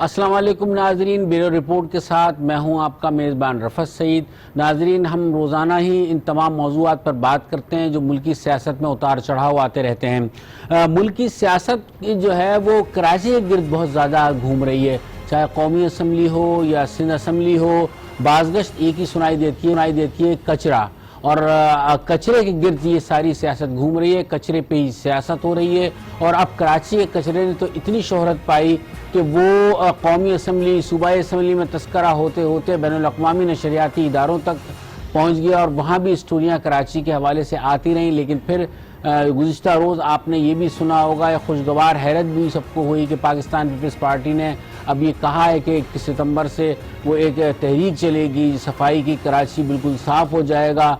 السلام علیکم ناظرین، بیورو رپورٹ کے ساتھ میں ہوں آپ کا میزبان رفعت سعید۔ ناظرین، ہم روزانہ ہی ان تمام موضوعات پر بات کرتے ہیں جو ملکی سیاست میں اتار چڑھاؤ آتے رہتے ہیں۔ ملکی سیاست جو ہے وہ کراچی کے گرد بہت زیادہ گھوم رہی ہے، چاہے قومی اسمبلی ہو یا سندھ اسمبلی ہو، بعض گشت ایک ہی سنائی دیتی ہے کچرا، اور کچرے کے گرد یہ ساری سیاست گھوم رہی ہے، کچرے پہ ہی سیاست ہو رہی ہے۔ اور اب کراچی کے کچرے نے تو اتنی شہرت پائی کہ وہ قومی اسمبلی، صوبائی اسمبلی میں تذکرہ ہوتے ہوتے بین الاقوامی نشریاتی اداروں تک پہنچ گیا، اور وہاں بھی اسٹوریاں کراچی کے حوالے سے آتی رہیں۔ لیکن پھر گزشتہ روز آپ نے یہ بھی سنا ہوگا، یہ خوشگوار حیرت بھی سب کو ہوئی کہ پاکستان پیپلز پارٹی نے اب یہ کہا ہے کہ 1 ستمبر سے وہ ایک تحریک چلے گی صفائی کی، کراچی بالکل صاف ہو جائے گا۔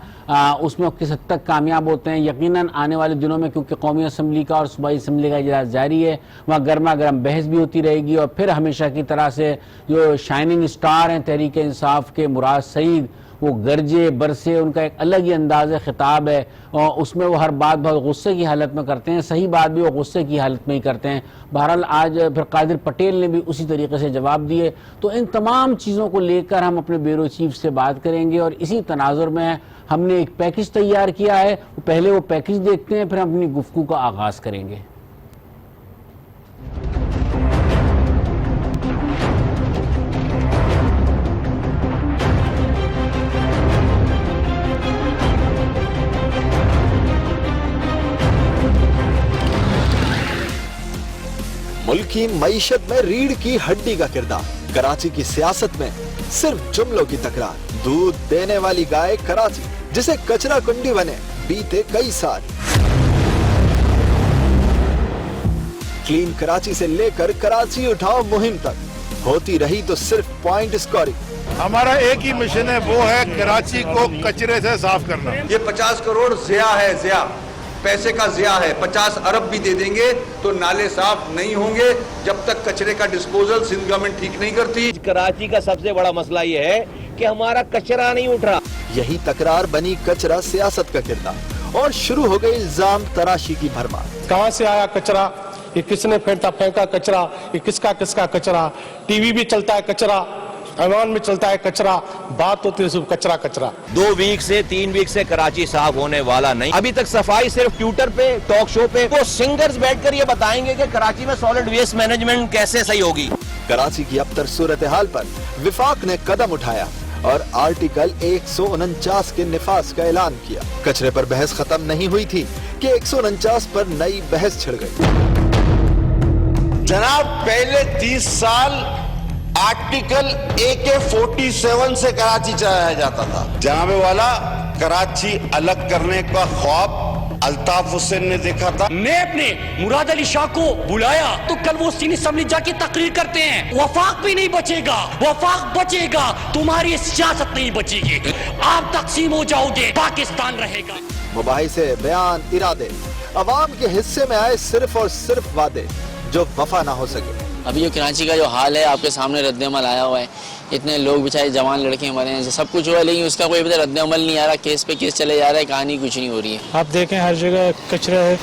اس میں کس حد تک کامیاب ہوتے ہیں؟ یقیناً آنے والے دنوں میں، کیونکہ قومی اسمبلی کا اور صوبائی اسمبلی کا اجلاس جاری ہے، وہاں گرما گرم بحث بھی ہوتی رہے گی، اور پھر ہمیشہ کی طرح سے جو شائننگ سٹار ہیں تحریک انصاف کے، مراد سعید، وہ گرجے برسے، ان کا ایک الگ ہی انداز خطاب ہے، اور اس میں وہ ہر بات بہت غصے کی حالت میں کرتے ہیں، صحیح بات بھی وہ غصے کی حالت میں ہی کرتے ہیں۔ بہرحال آج پھر قادر پٹیل نے بھی اسی طریقے سے جواب دیے۔ تو ان تمام چیزوں کو لے کر ہم اپنے بیورو چیف سے بات کریں گے، اور اسی تناظر میں ہم نے ایک پیکج تیار کیا ہے، پہلے وہ پیکج دیکھتے ہیں، پھر ہم اپنی گفتگو کا آغاز کریں گے۔ ملکی معیشت میں ریڑھ کی ہڈی کا کردار، کراچی کی سیاست میں صرف جملوں کی تکرار، دودھ دینے والی گائے کراچی جسے کچرا کنڈی بنے بیتے کئی سال۔ کلین کراچی سے لے کر کراچی اٹھاؤ مہم تک ہوتی رہی تو صرف پوائنٹ اسکورنگ۔ ہمارا ایک ہی مشن ہے، وہ ہے کراچی کو کچرے سے صاف کرنا۔ یہ 50 کروڑ ضیاء ہے، ضیاء پیسے کا ضیاء ہے۔ 50 ارب بھی دے دیں گے تو نالے صاف نہیں ہوں گے جب تک کچرے کا ڈسپوزل سندھ گورنمنٹ ٹھیک نہیں کرتی۔ کراچی کا سب سے بڑا مسئلہ یہ ہے کہ ہمارا کچرا نہیں اٹھ رہا۔ یہی تکرار بنی کچرا سیاست کا کردار، اور شروع ہو گئی الزام تراشی کی بھرمار۔ کہاں سے آیا کچرا، یہ کس نے پھینکا کچرا، یہ کس کا کچرا، ٹی وی بھی چلتا ہے کچرا، ایوان میں چلتا ہے کچرا، بات ہوتی ہے صرف کچرا۔ 2 ویک سے 3 ویک سے کراچی صاف ہونے والا نہیں۔ ابھی تک صفائی صرف ٹویٹر پہ، ٹاک شو پہ وہ سنگرز بیٹھ کر یہ بتائیں گے کہ کراچی میں سالڈ ویسٹ مینجمنٹ کیسے صحیح ہوگی۔ کراچی کی ابتر صورتحال پر وفاق نے قدم اٹھایا اور آرٹیکل 149 کے نفاذ کا اعلان کیا۔ کچرے پر بحث ختم نہیں ہوئی تھی کہ 149 پر نئی بحث چھڑ گئی۔ جناب، پہلے 30 سال آرٹیکل AK-47 سے کراچی چلایا جاتا تھا۔ جناب والا، کراچی الگ کرنے کا خواب الطاف حسین نے دیکھا تھا۔ نیب نے مراد علی شاہ کو بلایا تو کل وہ سینی اسمبلی جا کے تقریر کرتے ہیں، وفاق بھی نہیں بچے گا، وفاق بچے گا، تمہاری سیاست نہیں بچے گی، آپ تقسیم ہو جاؤ گے، پاکستان رہے گا۔ مباحثے، بیان، ارادے، عوام کے حصے میں آئے صرف اور صرف وعدے جو وفا نہ ہو سکے۔ ابھی جو کراچی کا جو حال ہے آپ کے سامنے رد عمل آیا ہوا ہے، اتنے لوگ بچارے جوان لڑکے مرے ہیں، سب کچھ ہوا ہے، لیکن اس کا کوئی رد عمل نہیں آ رہا، کیس پہ کیس چلے جا رہا ہے، کہانی کچھ نہیں ہو رہی ہے۔ آپ دیکھیں ہر جگہ کچرا ہے،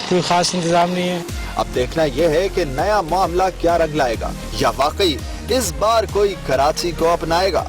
کوئی خاص انتظام نہیں ہے۔ اب دیکھنا یہ ہے کہ نیا معاملہ کیا رنگ لائے گا، یا واقعی اس بار کوئی کراچی کو اپنائے گا۔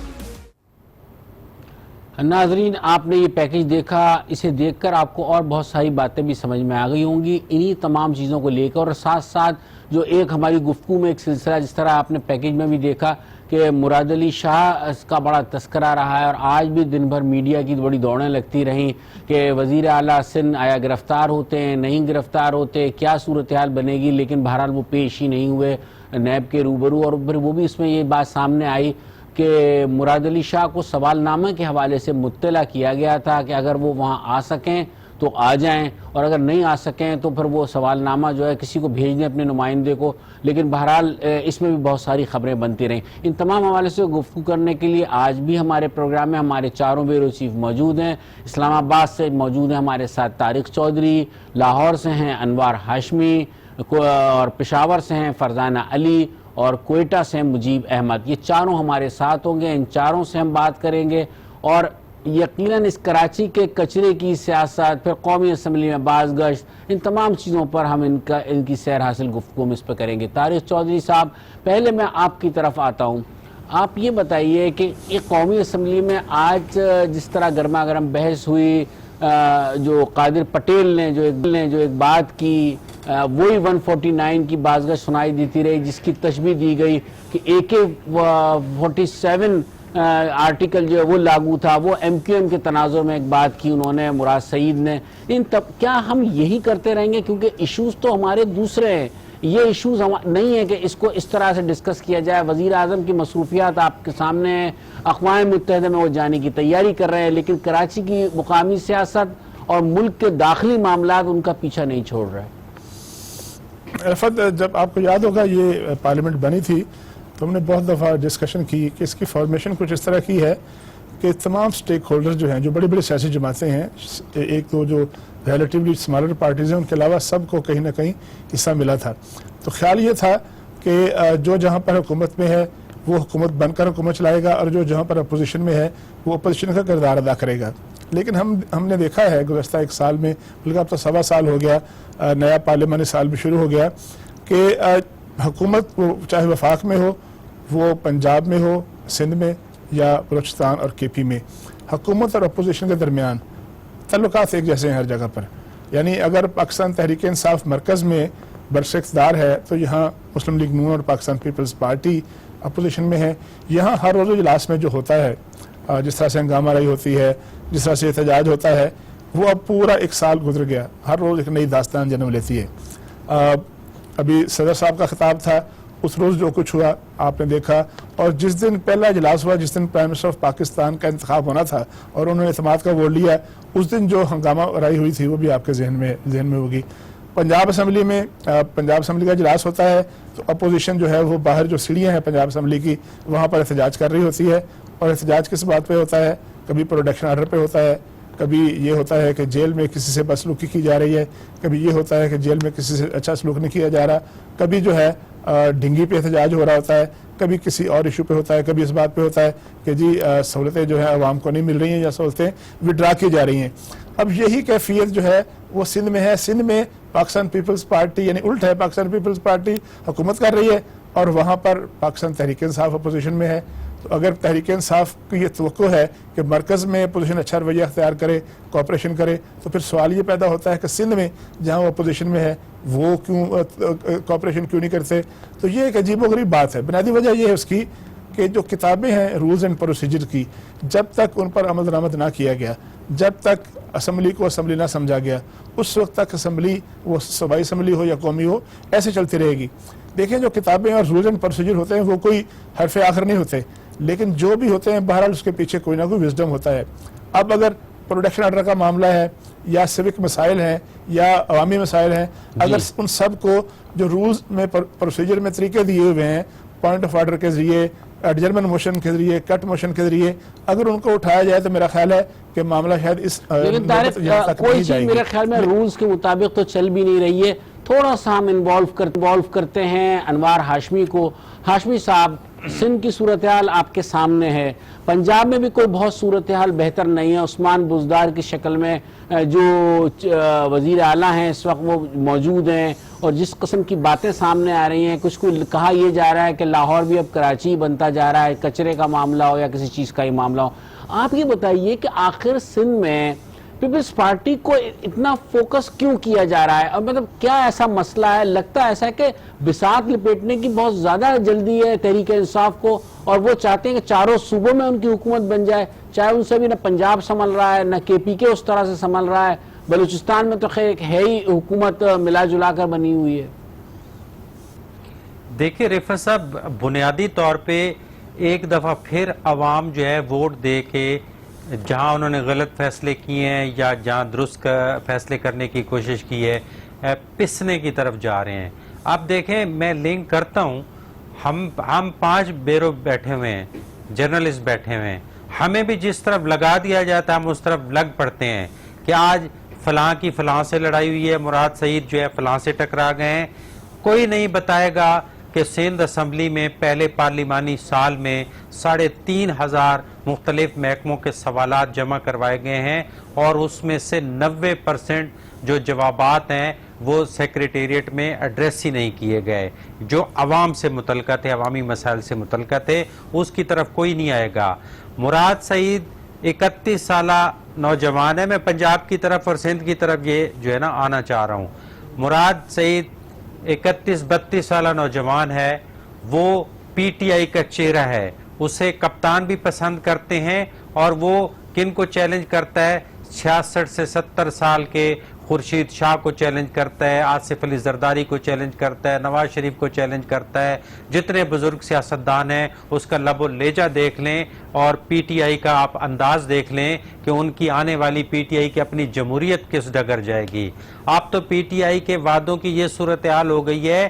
ناظرین، آپ نے یہ پیکج دیکھا، اسے دیکھ کر آپ کو اور بہت ساری باتیں بھی سمجھ میں آ گئی ہوں گی۔ انہی تمام چیزوں کو لے کر اور ساتھ ساتھ جو ایک ہماری گفتگو میں ایک سلسلہ، جس طرح آپ نے پیکج میں بھی دیکھا کہ مراد علی شاہ کا بڑا تذکرہ رہا ہے، اور آج بھی دن بھر میڈیا کی بڑی دوڑیں لگتی رہیں کہ وزیر اعلیٰ سندھ آیا گرفتار ہوتے ہیں، نہیں گرفتار ہوتے، کیا صورتحال بنے گی، لیکن بہرحال وہ پیش ہی نہیں ہوئے نیب کے روبرو۔ اور پھر وہ بھی اس میں یہ بات سامنے آئی کہ مراد علی شاہ کو سوال نامہ کے حوالے سے مطلع کیا گیا تھا کہ اگر وہ وہاں آ سکیں تو آ جائیں، اور اگر نہیں آ سکیں تو پھر وہ سوال نامہ جو ہے کسی کو بھیج دیں، اپنے نمائندے کو۔ لیکن بہرحال اس میں بھی بہت ساری خبریں بنتی رہیں۔ ان تمام حوالے سے گفتگو کرنے کے لیے آج بھی ہمارے پروگرام میں ہمارے چاروں بیورو چیف موجود ہیں۔ اسلام آباد سے موجود ہیں ہمارے ساتھ طارق چودھری، لاہور سے ہیں انوار ہاشمی، اور پشاور سے ہیں فرزانہ علی، اور کوئٹہ سے مجیب احمد۔ یہ چاروں ہمارے ساتھ ہوں گے، ان چاروں سے ہم بات کریں گے، اور یقیناً اس کراچی کے کچرے کی سیاست، پھر قومی اسمبلی میں باز گشت، ان تمام چیزوں پر ہم ان کی سیر حاصل گفتگو میں اس پہ کریں گے۔ طارق چودھری صاحب، پہلے میں آپ کی طرف آتا ہوں، آپ یہ بتائیے کہ ایک قومی اسمبلی میں آج جس طرح گرما گرم بحث ہوئی، جو قادر پٹیل نے جو ایک بات کی، وہی 149 کی بازگشت سنائی دیتی رہی، جس کی تشبیہ دی گئی کہ AK-47 آرٹیکل جو ہے وہ لاگو تھا، وہ MQM کے تناظر میں ایک بات کی انہوں نے، مراد سعید نے۔ کیا ہم یہی کرتے رہیں گے؟ کیونکہ ایشوز تو ہمارے دوسرے ہیں، یہ ایشوز نہیں ہے کہ اس کو اس طرح سے ڈسکس کیا جائے۔ وزیر اعظم کی مصروفیات آپ کے سامنے ہیں، اقوام متحدہ میں وہ جانے کی تیاری کر رہے ہیں، لیکن کراچی کی مقامی سیاست اور ملک کے داخلی معاملات ان کا پیچھا نہیں چھوڑ رہے۔ رفت، جب آپ کو یاد ہوگا یہ پارلیمنٹ بنی تھی تو ہم نے بہت دفعہ ڈسکشن کی کہ اس کی فارمیشن کچھ اس طرح کی ہے کہ تمام سٹیک ہولڈر جو ہیں، جو بڑی بڑی سیاسی جماعتیں ہیں، ایک تو جو ریلیٹیولی اسمالر پارٹیز ہیں، ان کے علاوہ سب کو کہیں نہ کہیں حصہ ملا تھا۔ تو خیال یہ تھا کہ جو جہاں پر حکومت میں ہے وہ حکومت بن کر حکومت چلائے گا، اور جو جہاں پر اپوزیشن میں ہے وہ اپوزیشن کا کردار ادا کرے گا۔ لیکن ہم نے دیکھا ہے گزشتہ ایک سال میں، بلکہ اب تو 1.25 سال ہو گیا، نیا پارلیمانی سال بھی شروع ہو گیا، کہ حکومت وہ چاہے وفاق میں ہو، وہ پنجاب میں ہو، سندھ میں، یا بلوچستان اور KP میں، حکومت اور اپوزیشن کے درمیان تعلقات ایک جیسے ہیں ہر جگہ پر۔ یعنی اگر پاکستان تحریک انصاف مرکز میں برسر اقتدار ہے تو یہاں مسلم لیگ نون اور پاکستان پیپلز پارٹی اپوزیشن میں ہے۔ یہاں ہر روز اجلاس میں جو ہوتا ہے، جس طرح سے ہنگامہ رہی ہوتی ہے، جس طرح سے احتجاج ہوتا ہے، وہ اب پورا ایک سال گزر گیا، ہر روز ایک نئی داستان جنم لیتی ہے۔ ابھی صدر صاحب کا خطاب تھا، اس روز جو کچھ ہوا آپ نے دیکھا، اور جس دن پہلا اجلاس ہوا، جس دن پرائم منسٹر آف پاکستان کا انتخاب ہونا تھا اور انہوں نے اعتماد کا ووٹ لیا، اس دن جو ہنگامہ رائی ہوئی تھی وہ بھی آپ کے ذہن میں ہوگی۔ پنجاب اسمبلی میں پنجاب اسمبلی کا اجلاس ہوتا ہے تو اپوزیشن جو ہے وہ باہر جو سیڑھیاں ہیں پنجاب اسمبلی کی، وہاں پر احتجاج کر رہی ہوتی ہے، اور احتجاج کس بات پہ ہوتا ہے؟ کبھی پروڈکشن آرڈر پہ ہوتا ہے، کبھی یہ ہوتا ہے کہ جیل میں کسی سے بدسلوکی کی جا رہی ہے، کبھی یہ ہوتا ہے کہ جیل میں کسی سے اچھا سلوک نہیں کیا جا رہا، کبھی جو ہے ڈھنگی پہ احتجاج ہو رہا ہوتا ہے، کبھی کسی اور ایشو پہ ہوتا ہے، کبھی اس بات پہ ہوتا ہے کہ جی سہولتیں جو ہیں عوام کو نہیں مل رہی ہیں یا سہولتیں وڈرا کی جا رہی ہیں۔ اب یہی کیفیت جو ہے وہ سندھ میں ہے۔ سندھ میں پاکستان پیپلز پارٹی، یعنی الٹ ہے، پاکستان پیپلز پارٹی حکومت کر رہی ہے اور وہاں پر پاکستان تحریک انصاف اپوزیشن میں ہے۔ تو اگر تحریک انصاف کی یہ توقع ہے کہ مرکز میں اپوزیشن اچھا رویہ اختیار کرے، کوآپریشن کرے، تو پھر سوال یہ پیدا ہوتا ہے کہ سندھ میں جہاں وہ اپوزیشن میں ہے وہ کیوں کوآپریشن کیوں نہیں کرتے؟ تو یہ ایک عجیب و غریب بات ہے۔ بنیادی وجہ یہ ہے اس کی کہ جو کتابیں ہیں رولز اینڈ پروسیجر کی، جب تک ان پر عمل درآمد نہ کیا گیا، جب تک اسمبلی کو اسمبلی نہ سمجھا گیا، اس وقت تک اسمبلی، وہ صوبائی اسمبلی ہو یا قومی ہو، ایسے چلتی رہے گی۔ دیکھیں جو کتابیں اور رولز اینڈ پروسیجر ہوتے ہیں وہ کوئی حرف آخر نہیں ہوتے، لیکن جو بھی ہوتے ہیں بہرحال اس کے پیچھے کوئی نہ کوئی وزڈم ہوتا ہے۔ اب اگر پروڈکشن آرڈر کا معاملہ ہے یا سیوک مسائل ہیں یا عوامی مسائل ہیں، اگر ان سب کو جو رولز میں پروسیجر میں طریقے دیے ہوئے ہیں، پوائنٹ آف آرڈر کے ذریعے، ایڈجرمنٹ موشن کے ذریعے، کٹ موشن کے ذریعے، اگر ان کو اٹھایا جائے تو میرا خیال ہے کہ معاملہ شاید اس لیکن طارق کوئی چیز میرے خیال میں رولز کے مطابق تو چل بھی نہیں رہی ہے۔ تھوڑا سا ہم انوالو کرتے ہیں انوار ہاشمی کو۔ ہاشمی صاحب، سندھ کی صورتحال آپ کے سامنے ہے، پنجاب میں بھی کوئی بہت صورتحال بہتر نہیں ہے۔ عثمان بزدار کی شکل میں جو وزیر اعلیٰ ہیں اس وقت وہ موجود ہیں، اور جس قسم کی باتیں سامنے آ رہی ہیں، کچھ کہا یہ جا رہا ہے کہ لاہور بھی اب کراچی بنتا جا رہا ہے، کچرے کا معاملہ ہو یا کسی چیز کا ہی معاملہ ہو۔ آپ یہ بتائیے کہ آخر سندھ میں پیپلز پارٹی کو اتنا فوکس کیوں کیا جا رہا ہے؟ اور مطلب کیا ایسا مسئلہ ہے؟ لگتا ہے ایسا ہے کہ بساط لپیٹنے کی بہت زیادہ جلدی ہے تحریک انصاف کو، اور وہ چاہتے ہیں کہ چاروں صوبوں میں ان کی حکومت بن جائے، چاہے ان سے بھی نہ پنجاب سنبھل رہا ہے نہ KP کے اس طرح سے سنبھل رہا ہے، بلوچستان میں تو خیر ہے ہی حکومت ملا جلا کر بنی ہوئی ہے۔ دیکھیں رفعت صاحب، بنیادی طور پہ ایک دفعہ پھر عوام جو ہے ووٹ دے کے جہاں انہوں نے غلط فیصلے کیے ہیں یا جہاں درست فیصلے کرنے کی کوشش کی ہے، پسنے کی طرف جا رہے ہیں۔ اب دیکھیں میں لنک کرتا ہوں، ہم 5 بیرو بیٹھے ہوئے ہیں، جرنلسٹ بیٹھے ہوئے ہیں، ہمیں بھی جس طرف لگا دیا جاتا ہے ہم اس طرف لگ پڑتے ہیں کہ آج فلاں کی فلاں سے لڑائی ہوئی ہے، مراد سعید جو ہے فلاں سے ٹکرا گئے ہیں، کوئی نہیں بتائے گا کہ سندھ اسمبلی میں پہلے پارلیمانی سال میں 3,500 مختلف محکموں کے سوالات جمع کروائے گئے ہیں اور اس میں سے 90% جو جوابات ہیں وہ سیکریٹریٹ میں ایڈریس ہی نہیں کیے گئے، جو عوام سے متعلقہ تھے، عوامی مسائل سے متعلقہ تھے، اس کی طرف کوئی نہیں آئے گا۔ مراد سعید 31 سالہ نوجوان ہے، میں پنجاب کی طرف اور سندھ کی طرف یہ جو ہے نا آنا چاہ رہا ہوں۔ مراد سعید 31-32 سالہ نوجوان ہے، وہ پی ٹی آئی کا چہرہ ہے، اسے کپتان بھی پسند کرتے ہیں، اور وہ کن کو چیلنج کرتا ہے؟ 66 سے 70 سال کے خورشید شاہ کو چیلنج کرتا ہے، آصف علی زرداری کو چیلنج کرتا ہے، نواز شریف کو چیلنج کرتا ہے، جتنے بزرگ سیاستدان ہیں اس کا لب و لہجہ دیکھ لیں اور پی ٹی آئی کا آپ انداز دیکھ لیں کہ ان کی آنے والی پی ٹی آئی کی اپنی جمہوریت کس ڈگر جائے گی۔ آپ تو پی ٹی آئی کے وعدوں کی یہ صورتحال ہو گئی ہے،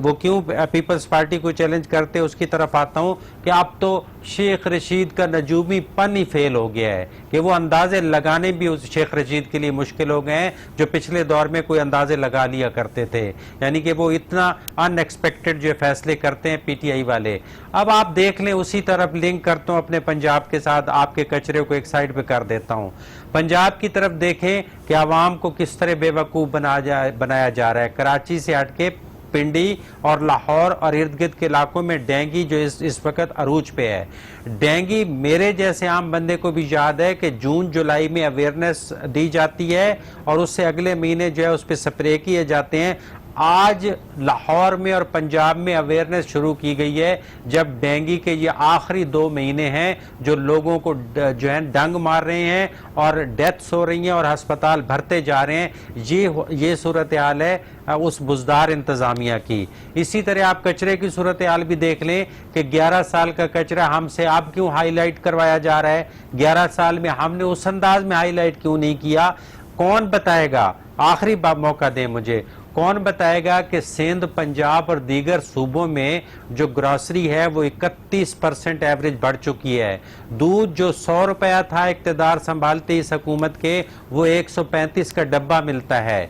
وہ کیوں پیپلز پارٹی کو چیلنج کرتے، اس کی طرف آتا ہوں کہ اب تو شیخ رشید کا نجومی پن ہی فیل ہو گیا ہے کہ وہ اندازے لگانے بھی اس شیخ رشید کے لیے مشکل ہو گئے ہیں جو پچھلے دور میں کوئی اندازے لگا لیا کرتے تھے، یعنی کہ وہ اتنا ان ایکسپیکٹڈ جو فیصلے کرتے ہیں پی ٹی آئی والے۔ اب آپ دیکھ لیں، اسی طرف لنک کرتا ہوں اپنے پنجاب کے ساتھ، آپ کے کچرے کو ایک سائڈ پہ کر دیتا ہوں۔ پنجاب کی طرف دیکھیں کہ عوام کو کس طرح بے وقوف بنایا جا رہا ہے۔ کراچی سے ہٹ کے پنڈی اور لاہور اور ارد گرد کے علاقوں میں ڈینگی جو اس وقت عروج پہ ہے۔ ڈینگی میرے جیسے عام بندے کو بھی یاد ہے کہ جون جولائی میں اویئرنیس دی جاتی ہے اور اس سے اگلے مہینے جو ہے اس پہ سپرے کیے جاتے ہیں۔ آج لاہور میں اور پنجاب میں اویئرنیس شروع کی گئی ہے، جب ڈینگی کے یہ آخری 2 مہینے ہیں جو لوگوں کو جو ہے ڈنگ مار رہے ہیں اور ڈیتھس ہو رہی ہیں اور ہسپتال بھرتے جا رہے ہیں۔ یہ صورتحال ہے اس بزدار انتظامیہ کی۔ اسی طرح آپ کچرے کی صورتحال بھی دیکھ لیں کہ 11 سال کا کچرا ہم سے اب کیوں ہائی لائٹ کروایا جا رہا ہے، 11 سال میں ہم نے اس انداز میں ہائی لائٹ کیوں نہیں کیا؟ کون بتائے گا؟ آخری موقع دیں مجھے، کون بتائے گا کہ سندھ، پنجاب اور دیگر صوبوں میں جو گراسری ہے وہ 31% ایوریج بڑھ چکی ہے۔ دودھ جو 100 روپیہ تھا اقتدار سنبھالتے اس حکومت کے، وہ 135 کا ڈبہ ملتا ہے۔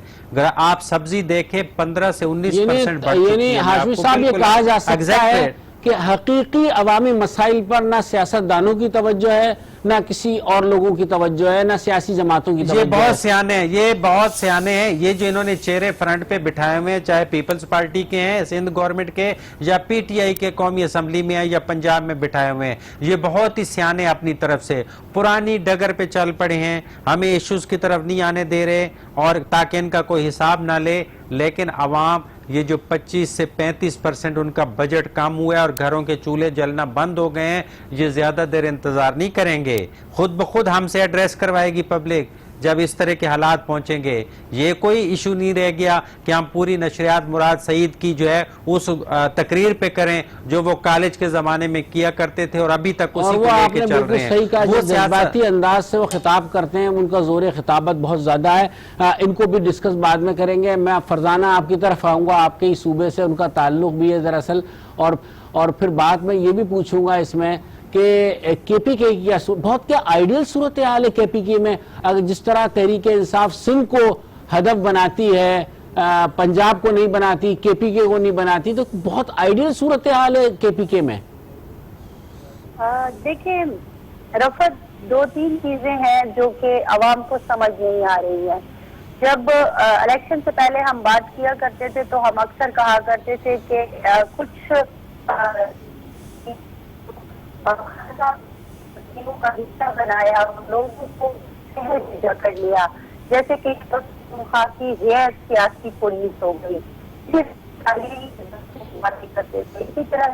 آپ سبزی دیکھیں 15 سے 19% بڑھ چکی ہے۔ یعنی ہاشمی صاحب یہ کہا جا سکتا ہے کہ حقیقی عوامی مسائل پر نہ سیاستدانوں کی توجہ ہے، نہ کسی اور لوگوں کی توجہ ہے، نہ سیاسی جماعتوں کی توجہ ہے۔ یہ بہت سیانے ہیں، یہ بہت سیانے ہیں، یہ جو انہوں نے چہرے فرنٹ پہ بٹھائے ہوئے ہیں، چاہے پیپلز پارٹی کے ہیں، سندھ گورنمنٹ کے، یا پی ٹی آئی کے قومی اسمبلی میں ہیں، یا پنجاب میں بٹھائے ہوئے ہیں، یہ بہت ہی سیانے اپنی طرف سے پرانی ڈگر پہ چل پڑے ہیں، ہمیں ایشوز کی طرف نہیں آنے دے رہے اور تاکہ ان کا کوئی حساب نہ لے۔ لیکن عوام یہ جو 25 سے 35% ان کا بجٹ کم ہوا ہے اور گھروں کے چولہے جلنا بند ہو گئے ہیں، یہ زیادہ دیر انتظار نہیں کریں گے، خود بخود ہم سے ایڈریس کروائے گی پبلک جب اس طرح کے حالات پہنچیں گے۔ یہ کوئی ایشو نہیں رہ گیا کہ ہم پوری نشریات مراد سعید کی جو ہے اس تقریر پہ کریں جو وہ کالج کے زمانے میں کیا کرتے تھے اور ابھی تک اسی کو لے کے چل رہے ہیں۔ صحیح کہا، جو جذباتی انداز سے وہ خطاب کرتے ہیں، ان کا زور خطابت بہت زیادہ ہے۔ ان کو بھی ڈسکس بعد میں کریں گے۔ میں فرزانہ آپ کی طرف آؤں گا، آپ کے ہی صوبے سے ان کا تعلق بھی ہے دراصل، اور پھر بعد میں یہ بھی پوچھوں گا اس میں کہ کے پی کے کی بہت کیا آئیڈیل صورتحال ہے کے پی کے میں، اگر جس طرح تحریک انصاف سندھ کو ہدف بناتی ہے، پنجاب کو نہیں بناتی، کے پی کے کو نہیں بناتی، تو بہت آئیڈیل صورتحال ہے کے پی کے میں۔ دیکھیں رفت، 2-3 چیزیں ہیں جو کہ عوام کو سمجھ نہیں آ رہی ہیں۔ جب الیکشن سے پہلے ہم بات کیا کرتے تھے تو ہم اکثر کہا کرتے تھے کہ کچھ کا حصہ بنایا، لوگوں کو شہر کر لیا، جیسے کہ خاصی غیر سیاسی پولیس ہو گئی، کرتے تھے اسی طرح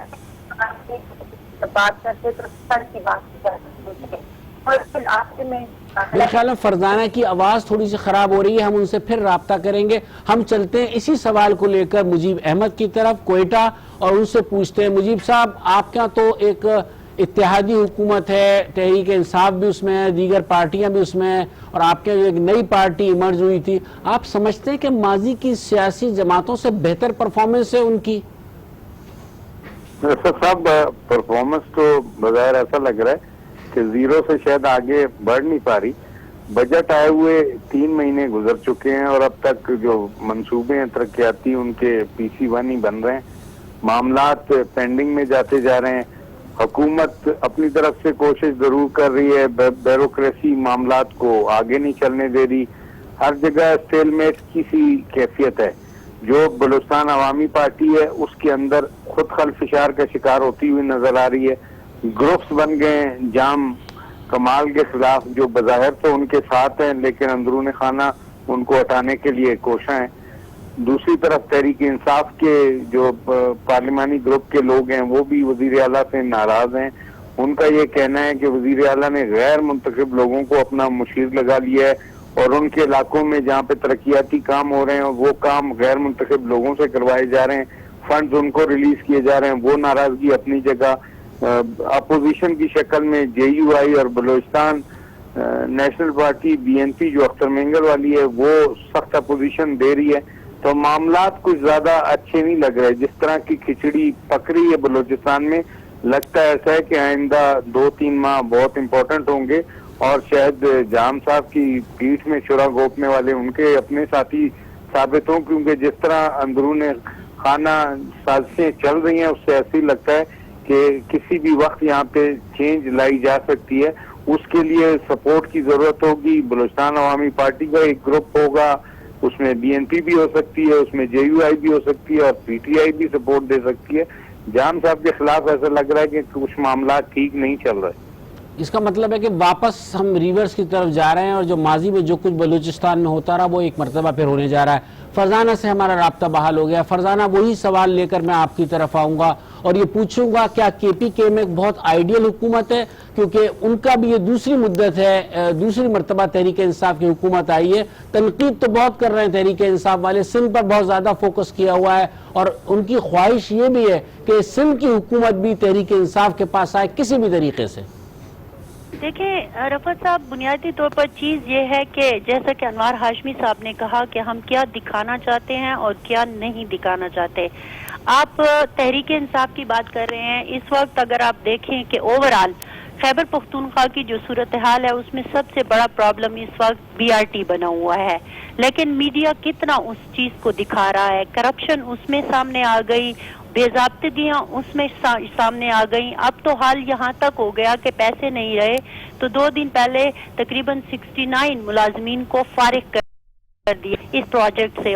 بات کرتے تو سر کی بات کرتے تھے، اور پھر آخر میں میرے خیال میں فرزانہ کی آواز تھوڑی سی خراب ہو رہی ہے، ہم ان سے پھر رابطہ کریں گے۔ ہم چلتے ہیں اسی سوال کو لے کر مجیب احمد کی طرف کوئٹہ، اور ان سے پوچھتے ہیں مجیب صاحب، آپ کا تو ایک اتحادی حکومت ہے، تحریک انصاف بھی اس میں ہے، دیگر پارٹیاں بھی اس میں ہیں، اور آپ کے ایک نئی پارٹی ایمرج ہوئی تھی، آپ سمجھتے ہیں کہ ماضی کی سیاسی جماعتوں سے بہتر پرفارمنس ہے ان کی؟ صاحب پرفارمنس تو بظاہر ایسا لگ رہا ہے کہ زیرو سے شاید آگے بڑھ نہیں پا رہی۔ بجٹ آئے ہوئے 3 مہینے گزر چکے ہیں اور اب تک جو منصوبے ہیں ترقیاتی ان کے PC1 ہی بن رہے ہیں۔ معاملات پینڈنگ میں جاتے جا رہے ہیں. حکومت اپنی طرف سے کوشش ضرور کر رہی ہے, بیوروکریسی معاملات کو آگے نہیں چلنے دے رہی. ہر جگہ اسٹیل میٹ کی سی کیفیت ہے. جو بلوچستان عوامی پارٹی ہے اس کے اندر خود خلفشار کا شکار ہوتی ہوئی نظر آ رہی ہے. گروپس بن گئے ہیں جام کمال کے خلاف, جو بظاہر تو ان کے ساتھ ہیں لیکن اندرون خانہ ان کو ہٹانے کے لیے کوشاں ہیں. دوسری طرف تحریک انصاف کے جو پارلیمانی گروپ کے لوگ ہیں وہ بھی وزیر اعلیٰ سے ناراض ہیں. ان کا یہ کہنا ہے کہ وزیر اعلیٰ نے غیر منتخب لوگوں کو اپنا مشیر لگا لیا ہے اور ان کے علاقوں میں جہاں پہ ترقیاتی کام ہو رہے ہیں وہ کام غیر منتخب لوگوں سے کروائے جا رہے ہیں, فنڈز ان کو ریلیز کیے جا رہے ہیں. وہ ناراضگی اپنی جگہ. اپوزیشن کی شکل میں جے یو آئی اور Balochistan national party B N P جو اختر مینگل والی ہے وہ سخت اپوزیشن دے رہی ہے. تو معاملات کچھ زیادہ اچھے نہیں لگ رہے. جس طرح کی کھچڑی پک رہی ہے بلوچستان میں, لگتا ہے ایسا ہے کہ آئندہ 2-3 ماہ بہت امپورٹنٹ ہوں گے اور شاید جام صاحب کی پیٹھ میں چھرا گھونپنے والے ان کے اپنے ساتھی ثابت ہوں, کیونکہ جس طرح اندرون خانہ سازشیں چل رہی ہیں اس سے ایسے ہی لگتا ہے کہ کسی بھی وقت یہاں پہ چینج لائی جا سکتی ہے. اس کے لیے سپورٹ کی ضرورت ہوگی. بلوچستان عوامی پارٹی کا ایک گروپ ہوگا, اس میں بی این پی بھی ہو سکتی ہے, اس میں جے یو آئی بھی ہو سکتی ہے اور پی ٹی آئی بھی سپورٹ دے سکتی ہے. جام صاحب کے خلاف ایسا لگ رہا ہے کہ کچھ معاملات ٹھیک نہیں چل رہے. اس کا مطلب ہے کہ واپس ہم ریورس کی طرف جا رہے ہیں اور جو ماضی میں جو کچھ بلوچستان میں ہوتا رہا وہ ایک مرتبہ پھر ہونے جا رہا ہے. فرزانہ سے ہمارا رابطہ بحال ہو گیا. فرزانہ, وہی سوال لے کر میں آپ کی طرف آؤں گا اور یہ پوچھوں گا کیا کے پی کے میں ایک بہت آئیڈیل حکومت ہے, کیونکہ ان کا بھی یہ دوسری مدت ہے, دوسری مرتبہ تحریک انصاف کی حکومت آئی ہے. تنقید تو بہت کر رہے ہیں تحریک انصاف والے, سندھ پر بہت زیادہ فوکس کیا ہوا ہے اور ان کی خواہش یہ بھی ہے کہ سندھ کی حکومت بھی تحریک انصاف کے پاس آئے کسی بھی طریقے سے. دیکھیں رفعت صاحب, بنیادی طور پر چیز یہ ہے کہ جیسا کہ انوار ہاشمی صاحب نے کہا کہ ہم کیا دکھانا چاہتے ہیں اور کیا نہیں دکھانا چاہتے. آپ تحریک انصاف کی بات کر رہے ہیں. اس وقت اگر آپ دیکھیں کہ اوورال خیبر پختونخوا کی جو صورتحال ہے اس میں سب سے بڑا پرابلم اس وقت بی آر ٹی بنا ہوا ہے, لیکن میڈیا کتنا اس چیز کو دکھا رہا ہے. کرپشن اس میں سامنے آ گئی, بے ضابطگیاں اس میں سامنے آ گئیں. اب تو حال یہاں تک ہو گیا کہ پیسے نہیں رہے تو 2 دن پہلے تقریباً 69 ملازمین کو فارغ کر دیا اس پروجیکٹ سے.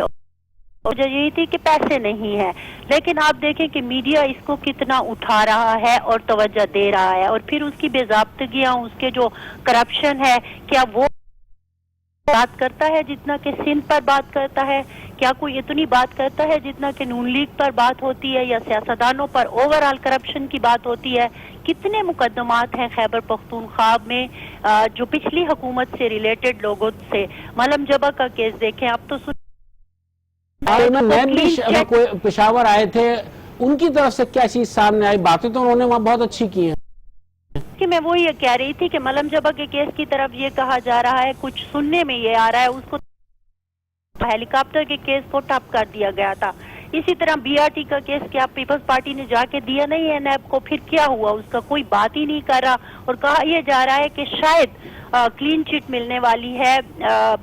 وجہ یہی تھی کہ پیسے نہیں ہے, لیکن آپ دیکھیں کہ میڈیا اس کو کتنا اٹھا رہا ہے اور توجہ دے رہا ہے. اور پھر اس کی بے ضابطگیاں, اس کے جو کرپشن ہے, کیا وہ بات کرتا ہے جتنا کہ سندھ پر بات کرتا ہے؟ کیا کوئی اتنی بات کرتا ہے جتنا کہ نون لیگ پر بات ہوتی ہے یا سیاستدانوں پر اوورال کرپشن کی بات ہوتی ہے؟ کتنے مقدمات ہیں خیبر پختونخوا میں جو پچھلی حکومت سے ریلیٹڈ لوگوں سے. ملم جبہ کا کیس دیکھیں, اب تو پشاور آئے تھے, ان کی طرف سے کیا چیز سامنے آئی؟ باتیں تو انہوں نے وہاں بہت اچھی کی ہیں. کہ میں وہ یہ کہہ رہی تھی کہ ملم جبہ کے کیس کی طرف یہ کہا جا رہا ہے, کچھ سننے میں یہ آ رہا ہے اس کو ہیلی کاپٹر کے کیس کو ٹپ کر دیا گیا تھا. اسی طرح بی آر ٹی کا کیس کیا پیپلز پارٹی نے جا کے دیا نہیں ہے نیب کو؟ پھر کیا ہوا؟ اس کا کوئی بات ہی نہیں کر رہا اور کہا یہ جا رہا ہے کہ شاید کلین چٹ ملنے والی ہے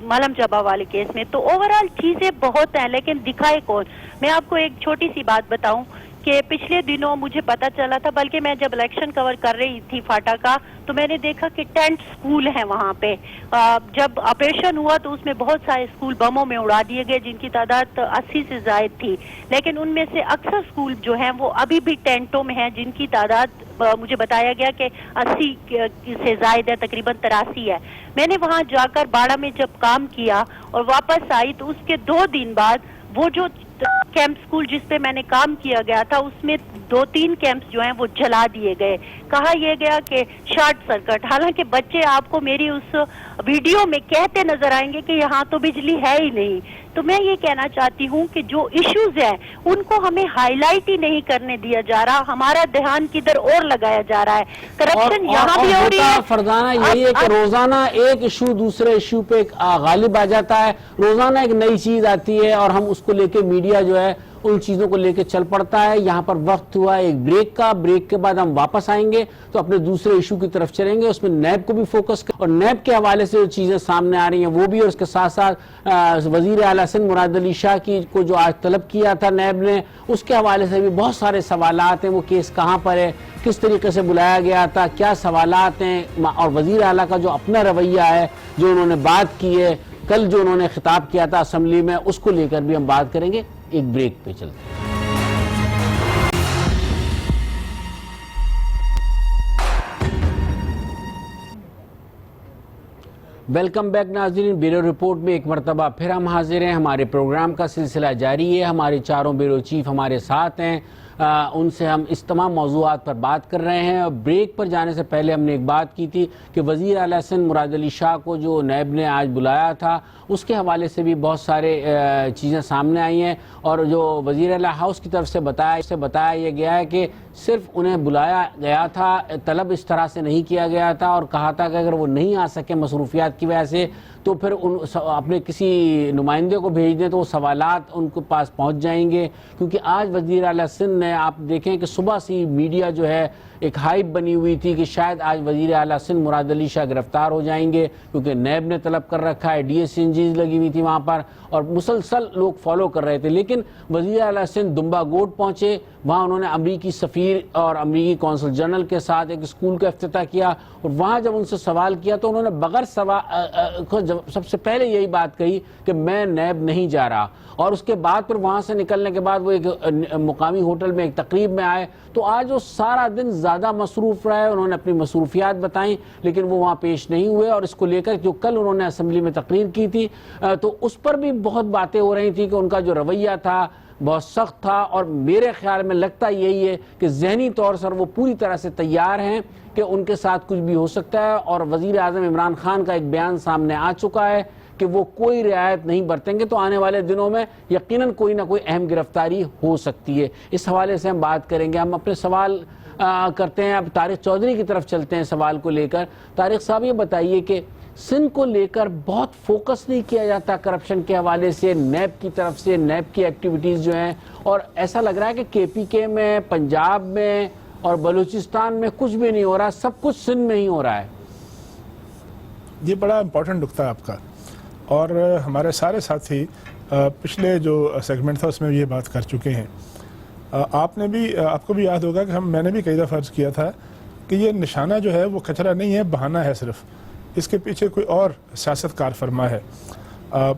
ملم جبہ والے کیس میں. تو اوورال چیزیں بہت ہیں لیکن دکھائے کون؟ میں آپ کو ایک چھوٹی سی بات بتاؤں کہ پچھلے دنوں مجھے پتا چلا تھا, بلکہ میں جب الیکشن کور کر رہی تھی فاٹا کا تو میں نے دیکھا کہ ٹینٹ سکول ہیں وہاں پہ. جب آپریشن ہوا تو اس میں بہت سارے سکول بموں میں اڑا دیے گئے جن کی تعداد 80 سے زائد تھی, لیکن ان میں سے اکثر سکول جو ہیں وہ ابھی بھی ٹینٹوں میں ہیں جن کی تعداد مجھے بتایا گیا کہ 80 سے زائد ہے, تقریباً 83 ہے. میں نے وہاں جا کر باڑہ میں جب کام کیا اور واپس آئی تو اس کے 2 دن بعد وہ جو کیمپ سکول جس پہ میں نے کام کیا گیا تھا اس میں 2-3 کیمپس جو ہیں وہ جلا دیے گئے. کہا یہ گیا کہ شارٹ سرکٹ, حالانکہ بچے آپ کو میری اس ویڈیو میں کہتے نظر آئیں گے کہ یہاں تو بجلی ہے ہی نہیں. تو میں یہ کہنا چاہتی ہوں کہ جو ایشوز ہیں ان کو ہمیں ہائی لائٹ ہی نہیں کرنے دیا جا رہا, ہمارا دھیان کدھر اور لگایا جا رہا ہے. کرپشن یہاں بھی ہو رہی ہے. فرزانہ یہی ہے کہ روزانہ ایک ایشو دوسرے ایشو پہ غالب آ جاتا ہے, روزانہ ایک نئی چیز آتی ہے اور ہم اس کو لے کے میڈیا جو ہے ان چیزوں کو لے کے چل پڑتا ہے. یہاں پر وقت ہوا ایک بریک کا. بریک کے بعد ہم واپس آئیں گے تو اپنے دوسرے ایشو کی طرف چلیں گے, اس میں نیب کو بھی فوکس کریں اور نیب کے حوالے سے جو چیزیں سامنے آ رہی ہیں وہ بھی, اور اس کے ساتھ ساتھ وزیر اعلیٰ سندھ مراد علی شاہ کی کو جو آج طلب کیا تھا نیب نے, اس کے حوالے سے بھی بہت سارے سوالات ہیں. وہ کیس کہاں پر ہے, کس طریقے سے بلایا گیا تھا, کیا سوالات ہیں, اور وزیر اعلیٰ کا جو اپنا رویہ ہے, جو انہوں نے بات کی ہے کل, جو انہوں نے خطاب کیا تھا اسمبلی میں, اس کو لے کر بھی ہم بات کریں گے. ایک بریک پہ چلتے ہیں. ویلکم بیک ناظرین. بیورو رپورٹ میں ایک مرتبہ پھر ہم حاضر ہیں. ہمارے پروگرام کا سلسلہ جاری ہے. ہمارے چاروں بیورو چیف ہمارے ساتھ ہیں. ان سے ہم اس تمام موضوعات پر بات کر رہے ہیں. بریک پر جانے سے پہلے ہم نے ایک بات کی تھی کہ وزیر اعلیٰ سندھ مراد علی شاہ کو جو نیب نے آج بلایا تھا, اس کے حوالے سے بھی بہت سارے چیزیں سامنے آئی ہیں. اور جو وزیر اعلیٰ ہاؤس کی طرف سے بتایا یہ گیا ہے کہ صرف انہیں بلایا گیا تھا, طلب اس طرح سے نہیں کیا گیا تھا, اور کہا تھا کہ اگر وہ نہیں آ سکے مصروفیات کی وجہ سے تو پھر اپنے کسی نمائندے کو بھیج دیں تو وہ سوالات ان کے پاس پہنچ جائیں گے. کیونکہ آج وزیر اعلیٰ سندھ نے, آپ دیکھیں کہ صبح سے میڈیا جو ہے ایک ہائپ بنی ہوئی تھی کہ شاید آج وزیر اعلیٰ سندھ مراد علی شاہ گرفتار ہو جائیں گے, کیونکہ نیب نے طلب کر رکھا ہے, ڈی ایس سی انجینز لگی ہوئی تھی وہاں پر, اور مسلسل لوگ فالو کر رہے تھے. لیکن وزیر اعلیٰ سندھ دمبا گوٹ پہنچے, وہاں انہوں نے امریکی سفیر اور امریکی کونسل جنرل کے ساتھ ایک اسکول کا افتتاح کیا, اور وہاں جب ان سے سوال کیا تو انہوں نے بغیر سب سے پہلے یہی بات کہی کہ میں نیب نہیں جا رہا. اور اس کے بعد پھر وہاں سے نکلنے کے بعد وہ ایک مقامی ہوٹل میں ایک تقریب میں آئے, تو آج وہ سارا دن زیادہ مصروف رہے. انہوں نے اپنی مصروفیات بتائیں لیکن وہ وہاں پیش نہیں ہوئے, اور اس کو لے کر جو کل انہوں نے اسمبلی میں تقریر کی تھی تو اس پر بھی بہت باتیں ہو رہی تھیں کہ ان کا جو رویہ تھا بہت سخت تھا. اور میرے خیال میں لگتا یہی ہے کہ ذہنی طور سے وہ پوری طرح سے تیار ہیں کہ ان کے ساتھ کچھ بھی ہو سکتا ہے. اور وزیر اعظم عمران خان کا ایک بیان سامنے آ چکا ہے کہ وہ کوئی رعایت نہیں برتیں گے, تو آنے والے دنوں میں یقیناً کوئی نہ کوئی اہم گرفتاری ہو سکتی ہے. اس حوالے سے ہم بات کریں گے. ہم اپنے سوال کرتے ہیں, اب طارق چودھری کی طرف چلتے ہیں سوال کو لے کر. طارق صاحب یہ بتائیے کہ سندھ کو لے کر بہت فوکس نہیں کیا جاتا کرپشن کے حوالے سے نیب کی طرف سے, نیب کی ایکٹیویٹیز جو ہیں, اور ایسا لگ رہا ہے کہ کے پی کے میں, پنجاب میں اور بلوچستان میں کچھ بھی نہیں ہو رہا, سب کچھ سندھ میں ہی ہو رہا ہے. یہ بڑا امپورٹنٹ نقطہ ہے آپ کا, اور ہمارے سارے ساتھی پچھلے جو سیگمنٹ تھا اس میں یہ بات کر چکے ہیں. آپ کو بھی یاد ہوگا کہ میں نے بھی کئی دفعہ عرض کیا تھا کہ یہ نشانہ جو ہے وہ کچرا نہیں ہے, بہانہ ہے صرف. اس کے پیچھے کوئی اور سیاست کار فرما ہے.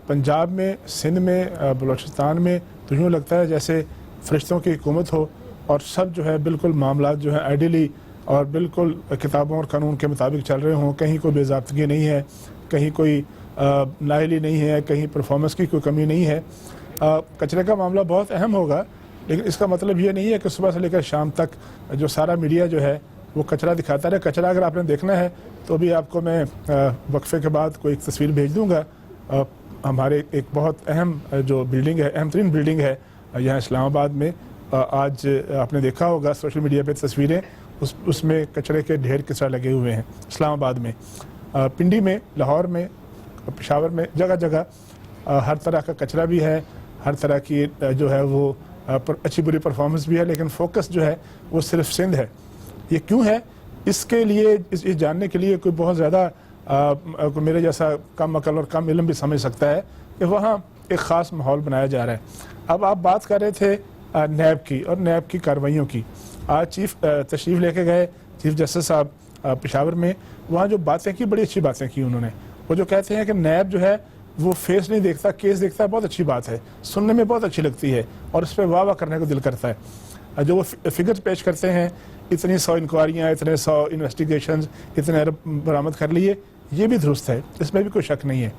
پنجاب میں, سندھ میں, بلوچستان میں تو یوں لگتا ہے جیسے فرشتوں کی حکومت ہو, اور سب جو ہے بالکل معاملات جو ہیں آئیڈیلی اور بالکل کتابوں اور قانون کے مطابق چل رہے ہوں. کہیں کوئی بے ضابطگی نہیں ہے, کہیں کوئی نااہلی نہیں ہے, کہیں پرفارمنس کی کوئی کمی نہیں ہے. کچرے کا معاملہ بہت اہم ہوگا, لیکن اس کا مطلب یہ نہیں ہے کہ صبح سے لے کر شام تک جو سارا میڈیا جو ہے وہ کچرا دکھاتا رہے. کچرا اگر آپ نے دیکھنا ہے تو بھی آپ کو میں وقفے کے بعد کوئی ایک تصویر بھیج دوں گا. ہمارے ایک بہت اہم جو بلڈنگ ہے, اہم ترین بلڈنگ ہے یہاں اسلام آباد میں, آج آپ نے دیکھا ہوگا سوشل میڈیا پہ تصویریں, اس میں کچرے کے ڈھیر کس طرح لگے ہوئے ہیں. اسلام آباد میں, پنڈی میں, لاہور میں, پشاور میں, جگہ جگہ ہر طرح کا کچرا بھی ہے, ہر طرح کی جو ہے وہ اچھی بری پرفارمنس بھی ہے, لیکن فوکس جو ہے وہ صرف سندھ ہے. یہ کیوں ہے؟ اس کے لیے, اس جاننے کے لیے کوئی بہت زیادہ میرے جیسا کم عقل اور کم علم بھی سمجھ سکتا ہے کہ وہاں ایک خاص ماحول بنایا جا رہا ہے. اب آپ بات کر رہے تھے نیب کی اور نیب کی کارروائیوں کی. آج چیف تشریف لے کے گئے چیف جسٹس صاحب پشاور میں, وہاں جو باتیں کی بڑی اچھی باتیں کی انہوں نے. وہ جو کہتے ہیں کہ نیب جو ہے وہ فیس نہیں دیکھتا, کیس دیکھتا ہے, بہت اچھی بات ہے, سننے میں بہت اچھی لگتی ہے, اور اس پہ واہ واہ کرنے کو دل کرتا ہے. جو وہ فگر پیش کرتے ہیں, اتنی 100 انکوائریاں, اتنے 100 انویسٹیگیشنز, اتنے ارب برآمد کر لیے, یہ بھی درست ہے, اس میں بھی کوئی شک نہیں ہے.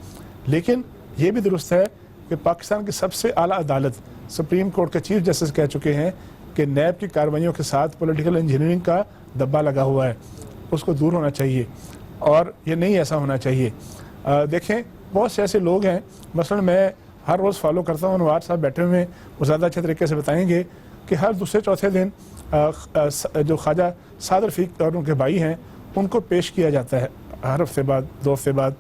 لیکن یہ بھی درست ہے کہ پاکستان کی سب سے اعلیٰ عدالت سپریم کورٹ کے چیف جسٹس کہہ چکے ہیں کہ نیب کی کارروائیوں کے ساتھ پولیٹیکل انجینئرنگ کا دبا لگا ہوا ہے, اس کو دور ہونا چاہیے, اور یہ نہیں ایسا ہونا چاہیے. دیکھیں بہت سے ایسے لوگ ہیں, مثلا میں ہر روز فالو کرتا ہوں, انوار صاحب بیٹھے ہوئے ہیں, وہ زیادہ اچھے طریقے سے بتائیں گے کہ ہر دوسرے چوتھے دن جو خواجہ سعد رفیق اور ان کے بھائی ہیں ان کو پیش کیا جاتا ہے ہر ہفتے بعد, 2 ہفتے بعد.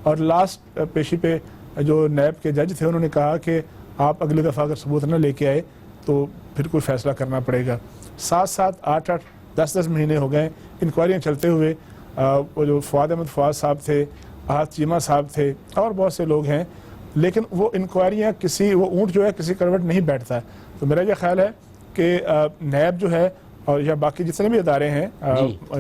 اور لاسٹ پیشی پہ جو نیب کے جج تھے انہوں نے کہا کہ آپ اگلی دفعہ اگر ثبوت نہ لے کے آئے تو پھر کوئی فیصلہ کرنا پڑے گا. 7 8 10 مہینے ہو گئے انکوائریاں چلتے ہوئے. وہ جو فواد احمد فواد صاحب تھے, احد چیمہ صاحب تھے, اور بہت سے لوگ ہیں, لیکن وہ انکوائریاں وہ اونٹ جو ہے کسی کروٹ نہیں بیٹھتا ہے. تو میرا یہ خیال ہے کہ نیب جو ہے اور یا باقی جتنے بھی ادارے ہیں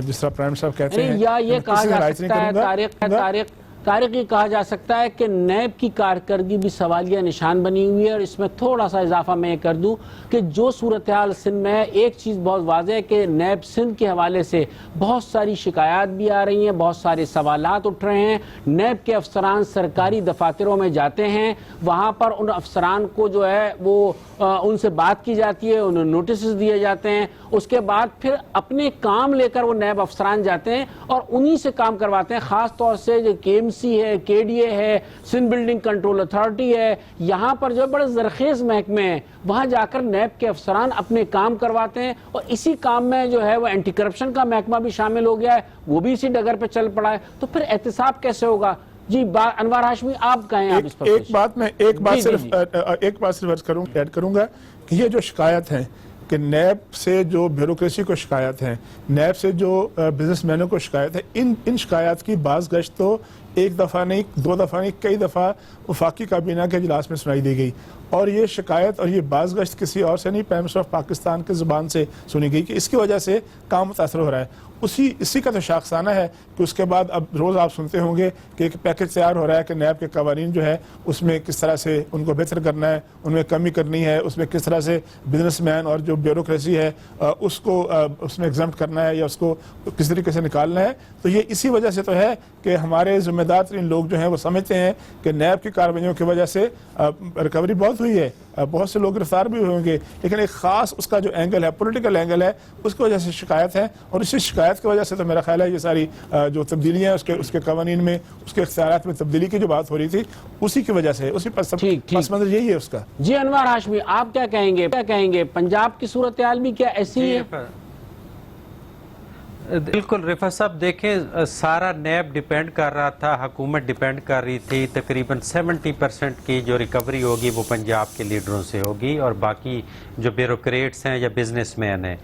جس طرح پرائم صاحب کہتے ہیں, یا یہ کہا جا سکتا ہے طارق یہ کہا جا سکتا ہے کہ نیب کی کارکردگی بھی سوالیہ نشان بنی ہوئی ہے. اور اس میں تھوڑا سا اضافہ میں کر دوں کہ جو صورتحال سندھ میں ہے, ایک چیز بہت واضح ہے کہ نیب سندھ کے حوالے سے بہت ساری شکایات بھی آ رہی ہیں, بہت سارے سوالات اٹھ رہے ہیں. نیب کے افسران سرکاری دفاتروں میں جاتے ہیں, وہاں پر ان افسران کو جو ہے وہ ان سے بات کی جاتی ہے, انہیں نوٹسز دیے جاتے ہیں, اس کے بعد پھر اپنے کام لے کر وہ نیب افسران جاتے ہیں اور انہی سے کام کرواتے ہیں. خاص طور سے جو کے ایم سی ہے, کے ڈی اے ہے, سندھ بلڈنگ کنٹرول اتھارٹی ہے, یہاں پر جو بڑے زرخیز محکمے ہیں, وہاں جا کر نیب کے افسران اپنے کام کرواتے ہیں. اور اسی کام میں جو ہے وہ اینٹی کرپشن کا محکمہ بھی شامل ہو گیا ہے, وہ بھی اسی ڈگر پہ چل پڑا ہے. تو پھر احتساب کیسے ہوگا؟ جی انوار ہاشمی آپ کہیں. ایک بات صرف ایڈ کروں گا کہ یہ جو شکایت ہیں کہ نیب سے جو بیوروکریسی کو شکایت ہیں, نیب سے جو بزنس مینوں کو شکایت ہے, ان شکایات کی باز گشت تو ایک دفعہ نہیں, 2 دفعہ نہیں, کئی دفعہ وفاقی کابینہ کے اجلاس میں سنائی دی گئی. اور یہ شکایت اور یہ باز گشت کسی اور سے نہیں, پرائم منسٹر آف پاکستان کی زبان سے سنی گئی کہ اس کی وجہ سے کام متاثر ہو رہا ہے. اسی کا تو شاخسانہ ہے کہ اس کے بعد اب روز آپ سنتے ہوں گے کہ ایک پیکج تیار ہو رہا ہے کہ نیب کے قوانین جو ہے اس میں کس طرح سے ان کو بہتر کرنا ہے, ان میں کمی کرنی ہے, اس میں کس طرح سے بزنس مین اور جو بیوروکریسی ہے اس کو اس میں ایگزمپٹ کرنا ہے یا اس کو کس طریقے سے نکالنا ہے. تو یہ اسی وجہ سے تو ہے کہ ہمارے ذمہ دار ترین لوگ جو ہیں وہ سمجھتے ہیں کہ نیب کی کاروائیوں کی وجہ سے ریکوری بہت ہوئی ہے, بہت سے لوگ گرفتار بھی ہوئے ہوں گے, لیکن ایک خاص اس کا جو اینگل ہے, پولیٹیکل اینگل ہے, اس کی وجہ سے شکایت ہے. اور اسی شکایت کی وجہ سے تو میرا خیال ہے یہ ساری جو تبدیلیاں اس کے قوانین میں, اس کے اختیارات میں تبدیلی کی جو بات ہو رہی تھی, اسی کی وجہ سے, اسی پس منظر یہی ہے اس کا. جی انوار ہاشمی آپ کیا کہیں گے؟ پنجاب کی صورتحال بھی کیا ایسی ہے؟ بالکل رفعت صاحب, دیکھیں سارا نیب ڈیپینڈ کر رہا تھا, حکومت ڈیپینڈ کر رہی تھی, تقریباً 70% کی جو ریکوری ہوگی وہ پنجاب کے لیڈروں سے ہوگی اور باقی جو بیوروکریٹس ہیں یا بزنس مین ہیں.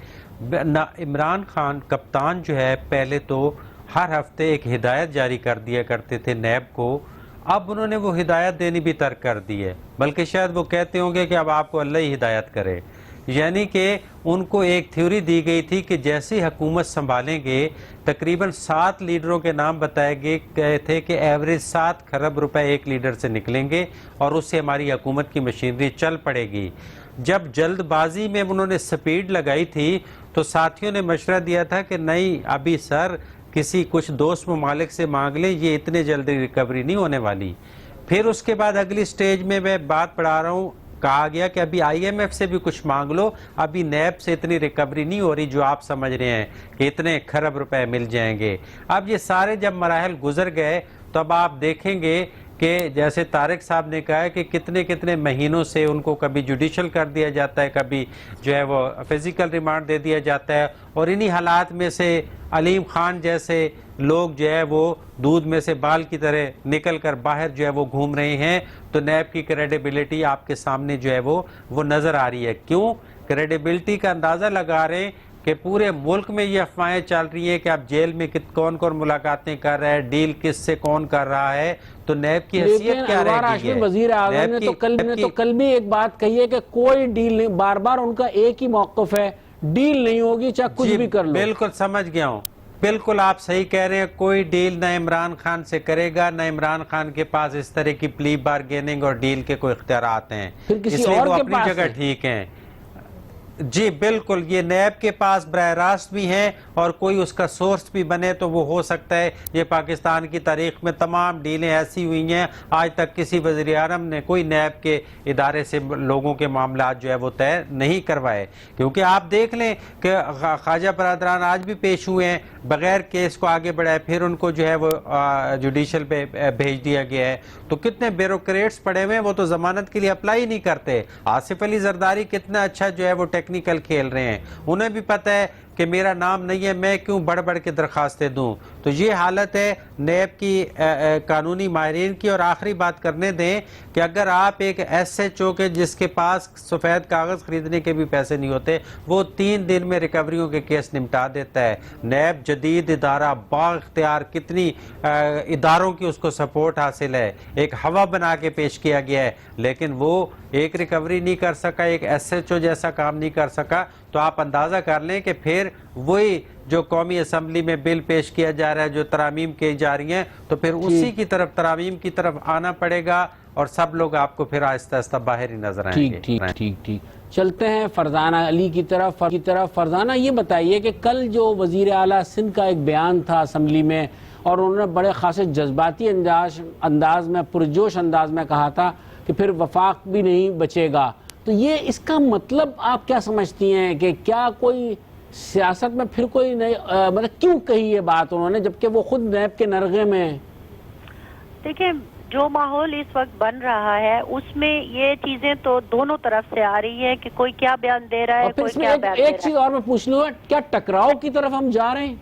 عمران خان کپتان جو ہے پہلے تو ہر ہفتے ایک ہدایت جاری کر دیا کرتے تھے نیب کو, اب انہوں نے وہ ہدایت دینی بھی ترک کر دی ہے, بلکہ شاید وہ کہتے ہوں گے کہ اب آپ کو اللہ ہی ہدایت کرے. یعنی کہ ان کو ایک تھیوری دی گئی تھی کہ جیسی حکومت سنبھالیں گے, تقریباً 7 لیڈروں کے نام بتائے گئے تھے کہ ایوریج 7 کھرب روپے ایک لیڈر سے نکلیں گے اور اس سے ہماری حکومت کی مشینری چل پڑے گی. جب جلد بازی میں انہوں نے سپیڈ لگائی تھی تو ساتھیوں نے مشورہ دیا تھا کہ نہیں ابھی سر کسی کچھ دوست ممالک سے مانگ لیں, یہ اتنے جلدی ریکوری نہیں ہونے والی. پھر اس کے بعد اگلی سٹیج میں بات پڑھا رہا ہوں, کہا گیا کہ ابھی آئی ایم ایف سے بھی کچھ مانگ لو, ابھی نیب سے اتنی ریکوری نہیں ہو رہی جو آپ سمجھ رہے ہیں کہ اتنے کھرب روپے مل جائیں گے. اب یہ سارے جب مراحل گزر گئے تو اب آپ دیکھیں گے کہ جیسے طارق صاحب نے کہا ہے کہ کتنے مہینوں سے ان کو کبھی جوڈیشل کر دیا جاتا ہے, کبھی جو ہے وہ فزیکل ریمانڈ دے دیا جاتا ہے, اور انہی حالات میں سے علیم خان جیسے لوگ جو ہے وہ دودھ میں سے بال کی طرح نکل کر باہر جو ہے وہ گھوم رہے ہیں. تو نیب کی کریڈیبلٹی آپ کے سامنے جو ہے وہ نظر آ رہی ہے. کیوں کریڈیبلٹی کا اندازہ لگا رہے ہیں کہ پورے ملک میں یہ افواہیں چل رہی ہیں کہ اب جیل میں کون ملاقاتیں کر رہا ہے, ڈیل کس سے کون کر رہا ہے, تو نیب کی حیثیت کیا رہ گئی ہے؟ وزیر اعظم نے تو کل بھی ایک بات کہی ہے کہ کوئی ڈیل نہیں, بار بار ان کا ایک ہی موقف ہے, ڈیل نہیں ہوگی چاہے کچھ بھی کر لو. بالکل سمجھ گیا ہوں, بالکل آپ صحیح کہہ رہے ہیں, کوئی ڈیل نہ عمران خان سے کرے گا, نہ عمران خان کے پاس اس طرح کی پلی بارگیننگ اور ڈیل کے کوئی اختیارات ہیں, اس لیے وہ اپنی جگہ ٹھیک ہیں. جی بالکل, یہ نیب کے پاس براہ راست بھی ہیں اور کوئی اس کا سورس بھی بنے تو وہ ہو سکتا ہے. یہ پاکستان کی تاریخ میں تمام ڈیلیں ایسی ہوئی ہیں, آج تک کسی وزیر اعظم نے کوئی نیب کے ادارے سے لوگوں کے معاملات جو ہے وہ طے نہیں کروائے. کیونکہ آپ دیکھ لیں کہ خواجہ برادران آج بھی پیش ہوئے ہیں, بغیر کیس کو آگے بڑھائے پھر ان کو جو ہے وہ جوڈیشل پہ بھیج دیا گیا ہے. تو کتنے بیوروکریٹس پڑے ہوئے ہیں, وہ تو ضمانت کے لیے اپلائی نہیں کرتے. آصف علی زرداری کتنا اچھا جو ہے وہ ٹیکنیکل کھیل رہے ہیں, انہیں بھی پتہ ہے کہ میرا نام نہیں ہے، میں کیوں بڑھ بڑھ کے درخواستیں دوں. تو یہ حالت ہے نیب کی قانونی ماہرین کی. اور آخری بات کرنے دیں کہ اگر آپ ایک ایس ایچ او کے جس کے پاس سفید کاغذ خریدنے کے بھی پیسے نہیں ہوتے، وہ 3 دن میں ریکوریوں کے کیس نمٹا دیتا ہے. نیب جدید ادارہ با اختیار، کتنی اداروں کی اس کو سپورٹ حاصل ہے، ایک ہوا بنا کے پیش کیا گیا ہے، لیکن وہ ایک ریکوری نہیں کر سکا، ایک ایس ایچ او جیسا کام نہیں کر سکا. تو آپ اندازہ کر لیں کہ پھر وہی جو قومی اسمبلی میں بل پیش کیا جا رہا ہے، جو ترامیم کی جا رہی ہیں، تو پھر اسی کی طرف ترامیم کی طرف آنا پڑے گا اور سب لوگ آپ کو پھر آہستہ آہستہ باہر ہی نظر آئیں گے. ٹھیک. چلتے ہیں فرزانہ علی کی طرف. فرزانہ یہ بتائیے کہ کل جو وزیر اعلیٰ سندھ کا ایک بیان تھا اسمبلی میں، اور انہوں نے بڑے خاصے جذباتی انداز میں، پرجوش انداز میں کہا تھا کہ پھر وفاق بھی نہیں بچے گا. تو یہ اس کا مطلب آپ کیا سمجھتی ہیں کہ کیا کوئی سیاست میں پھر کوئی نئی مطلب کیوں کہی یہ بات انہوں نے، جبکہ وہ خود نیب کے نرغے میں؟ دیکھیں، جو ماحول اس وقت بن رہا ہے اس میں یہ چیزیں تو دونوں طرف سے آ رہی ہیں کہ کوئی کیا بیان دے رہا ہے، کوئی کیا بیان دے رہا ہے. ایک چیز اور میں پوچھ لوں، کیا ٹکراؤ کی طرف ہم جا رہے ہیں؟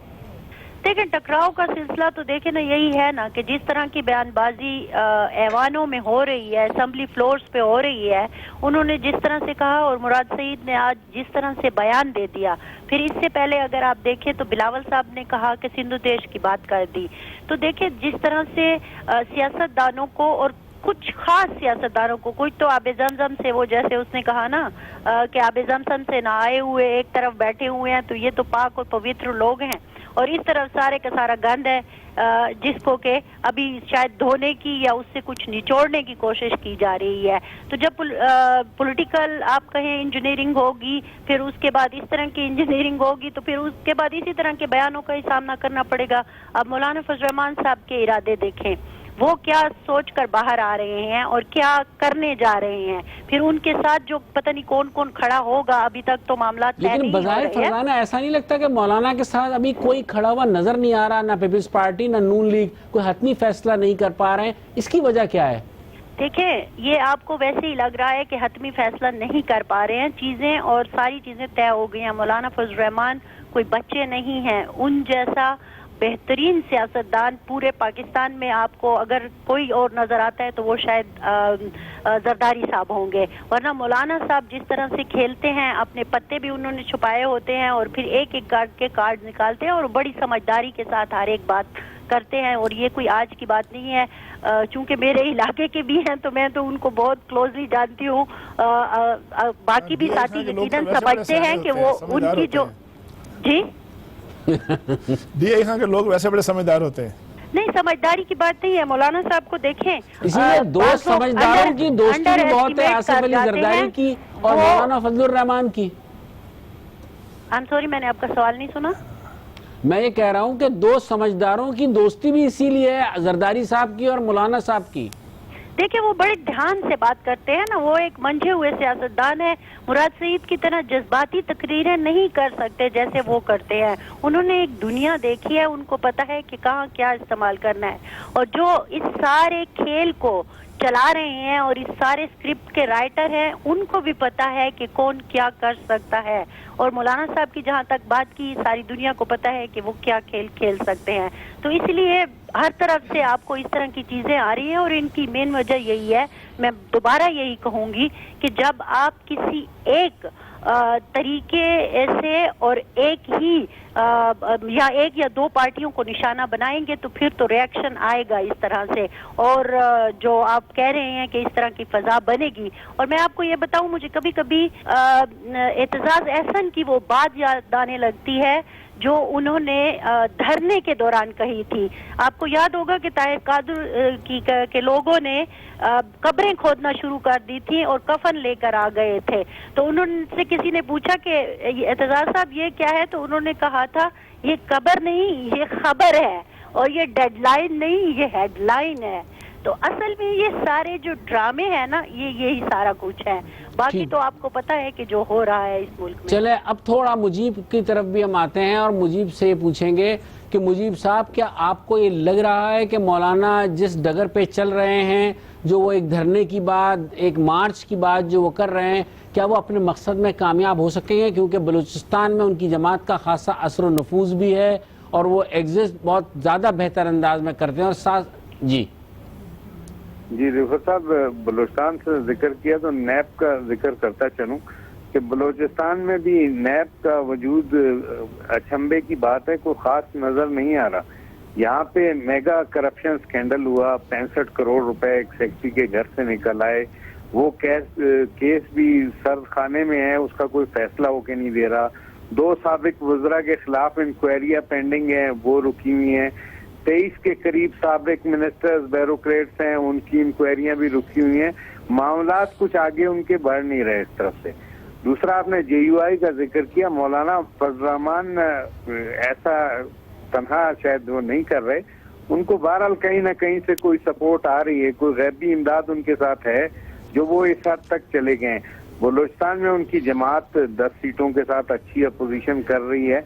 دیکھیں، ٹکراؤ کا سلسلہ تو دیکھیں نا یہی ہے نا کہ جس طرح کی بیان بازی ایوانوں میں ہو رہی ہے، اسمبلی فلورز پہ ہو رہی ہے، انہوں نے جس طرح سے کہا اور مراد سعید نے آج جس طرح سے بیان دے دیا، پھر اس سے پہلے اگر آپ دیکھیں تو بلاول صاحب نے کہا کہ سندھ دیش کی بات کر دی. تو دیکھیں جس طرح سے سیاست دانوں کو اور کچھ خاص سیاستدانوں کو، کچھ تو آب زمزم سے، وہ جیسے اس نے کہا نا کہ آب زمزم سے نہ آئے ہوئے ایک طرف بیٹھے ہوئے ہیں، تو یہ تو پاک اور پوتر لوگ ہیں، اور اس طرف سارے کا سارا گند ہے جس کو کہ ابھی شاید دھونے کی یا اس سے کچھ نچوڑنے کی کوشش کی جا رہی ہے. تو جب پولیٹیکل آپ کہیں انجینئرنگ ہوگی، پھر اس کے بعد اس طرح کی انجینئرنگ ہوگی، تو پھر اس کے بعد اسی طرح کے بیانوں کا ہی سامنا کرنا پڑے گا. اب مولانا فضل الرحمان صاحب کے ارادے دیکھیں، وہ کیا سوچ کر باہر آ رہے ہیں اور کیا کرنے جا رہے ہیں. پھر ان کے ساتھ جو پتہ نہیں کون کون کھڑا ہوگا، ابھی تک تو معاملات طے نہیں ہو رہے ہیں. لیکن بظاہر فرزانہ ایسا نہیں لگتا کہ مولانا کے ساتھ ابھی کوئی کھڑا ہوا نظر نہیں آ رہا، نہ پیپلز پارٹی نہ نون لیگ کوئی حتمی فیصلہ نہیں کر پا رہے ہیں؟ اس کی وجہ کیا ہے؟ دیکھیں، یہ آپ کو ویسے ہی لگ رہا ہے کہ حتمی فیصلہ نہیں کر پا رہے ہیں، چیزیں اور ساری چیزیں طے ہو گئی ہیں. مولانا فضل الرحمان کوئی بچے نہیں ہیں، ان جیسا بہترین سیاستدان پورے پاکستان میں آپ کو اگر کوئی اور نظر آتا ہے تو وہ شاید زرداری صاحب ہوں گے. ورنہ مولانا صاحب جس طرح سے کھیلتے ہیں، اپنے پتے بھی انہوں نے چھپائے ہوتے ہیں اور پھر ایک ایک کارڈ نکالتے ہیں اور بڑی سمجھداری کے ساتھ ہر ایک بات کرتے ہیں. اور یہ کوئی آج کی بات نہیں ہے، چونکہ میرے علاقے کے بھی ہیں تو میں تو ان کو بہت کلوزلی جانتی ہوں. باقی بھی ساتھی یقیناً سمجھتے ہیں کہ وہ ان کی جو ڈی آئی خان کے لوگ ویسے بڑے سمجھدار ہوتے ہیں. نہیں، سمجھداری کی بات نہیں ہے. مولانا صاحب کو دیکھیں، اسی لیے دو سمجھداروں کی دوستی بھی بہت ہے، آصف علی زرداری کی اور مولانا فضل الرحمان کی. میں نے آپ کا سوال نہیں سنا. میں یہ کہہ رہا ہوں کہ دو سمجھداروں کی دوستی بھی اسی لیے ہے، زرداری صاحب کی اور مولانا صاحب کی. دیکھیں، وہ بڑے دھیان سے بات کرتے ہیں نا، وہ ایک منجھے ہوئے سیاستدان ہے. مراد سعید کی طرح جذباتی تقریریں نہیں کر سکتے جیسے وہ کرتے ہیں. انہوں نے ایک دنیا دیکھی ہے، ان کو پتا ہے کہ کہاں کیا استعمال کرنا ہے. اور جو اس سارے کھیل کو چلا رہے ہیں اور اس سارے اسکرپٹ کے رائٹر ہیں، ان کو بھی پتا ہے کہ کون کیا کر سکتا ہے. اور مولانا صاحب کی جہاں تک بات کی، ساری دنیا کو پتا ہے کہ وہ کیا کھیل کھیل سکتے ہیں. تو اس لیے ہر طرف سے آپ کو اس طرح کی چیزیں آ رہی ہیں، اور ان کی مین وجہ یہی ہے. میں دوبارہ یہی کہوں گی کہ جب آپ کسی ایک طریقے سے اور ایک ہی یا ایک یا دو پارٹیوں کو نشانہ بنائیں گے تو پھر تو ریاکشن آئے گا اس طرح سے. اور جو آپ کہہ رہے ہیں کہ اس طرح کی فضا بنے گی، اور میں آپ کو یہ بتاؤں، مجھے کبھی کبھی اعتزاز احسن کی وہ بات یاد آنے لگتی ہے جو انہوں نے دھرنے کے دوران کہی تھی. آپ کو یاد ہوگا کہ طاہر قادر کے لوگوں نے قبریں کھودنا شروع کر دی تھی اور کفن لے کر آ گئے تھے. تو انہوں سے کسی نے پوچھا کہ اعتزاز صاحب یہ کیا ہے، تو انہوں نے کہا تھا یہ قبر نہیں، یہ خبر ہے، اور یہ ڈیڈ لائن نہیں، یہ ہیڈ لائن ہے. تو اصل میں یہ سارے جو ڈرامے ہیں نا، یہی سارا کچھ ہے. باقی تو آپ کو پتا ہے کہ جو ہو رہا ہے اس ملک میں. چلے اب تھوڑا مجیب کی طرف بھی ہم آتے ہیں اور مجیب سے پوچھیں گے کہ مجیب صاحب، کیا آپ کو یہ لگ رہا ہے کہ مولانا جس ڈگر پہ چل رہے ہیں، جو وہ ایک دھرنے کی بعد ایک مارچ کی بعد جو وہ کر رہے ہیں کیا وہ اپنے مقصد میں کامیاب ہو سکیں گے؟ کیونکہ بلوچستان میں ان کی جماعت کا خاصا اثر و نفوذ بھی ہے اور وہ ایگزسٹ بہت زیادہ بہتر انداز میں کرتے ہیں اور ساتھ جی رفت صاحب بلوچستان سے ذکر کیا تو نیب کا ذکر کرتا چلوں کہ بلوچستان میں بھی نیب کا وجود اچنبے کی بات ہے، کوئی خاص نظر نہیں آ رہا. یہاں پہ میگا کرپشن سکینڈل ہوا، 65 کروڑ روپے ایک سیکٹری کے گھر سے نکل آئے، وہ کیس بھی سرد خانے میں ہے، اس کا کوئی فیصلہ ہو کے نہیں دے رہا. 2 سابق وزراء کے خلاف انکوائریاں پینڈنگ ہیں، وہ رکی ہوئی ہیں. 23 کے قریب سابق منسٹرز بیوروکریٹس ہیں، ان کی انکوائریاں بھی رکی ہوئی ہیں. معاملات کچھ آگے ان کے بڑھ نہیں رہے اس طرف سے. دوسرا آپ نے JUI کا ذکر کیا، مولانا فضل الرحمان ایسا تنہا شاید وہ نہیں کر رہے، ان کو بہرحال کہیں نہ کہیں سے کوئی سپورٹ آ رہی ہے، کوئی غیبی امداد ان کے ساتھ ہے جو وہ اس حد تک چلے گئے ہیں. بلوچستان میں ان کی جماعت 10 سیٹوں کے ساتھ اچھی اپوزیشن کر رہی ہے،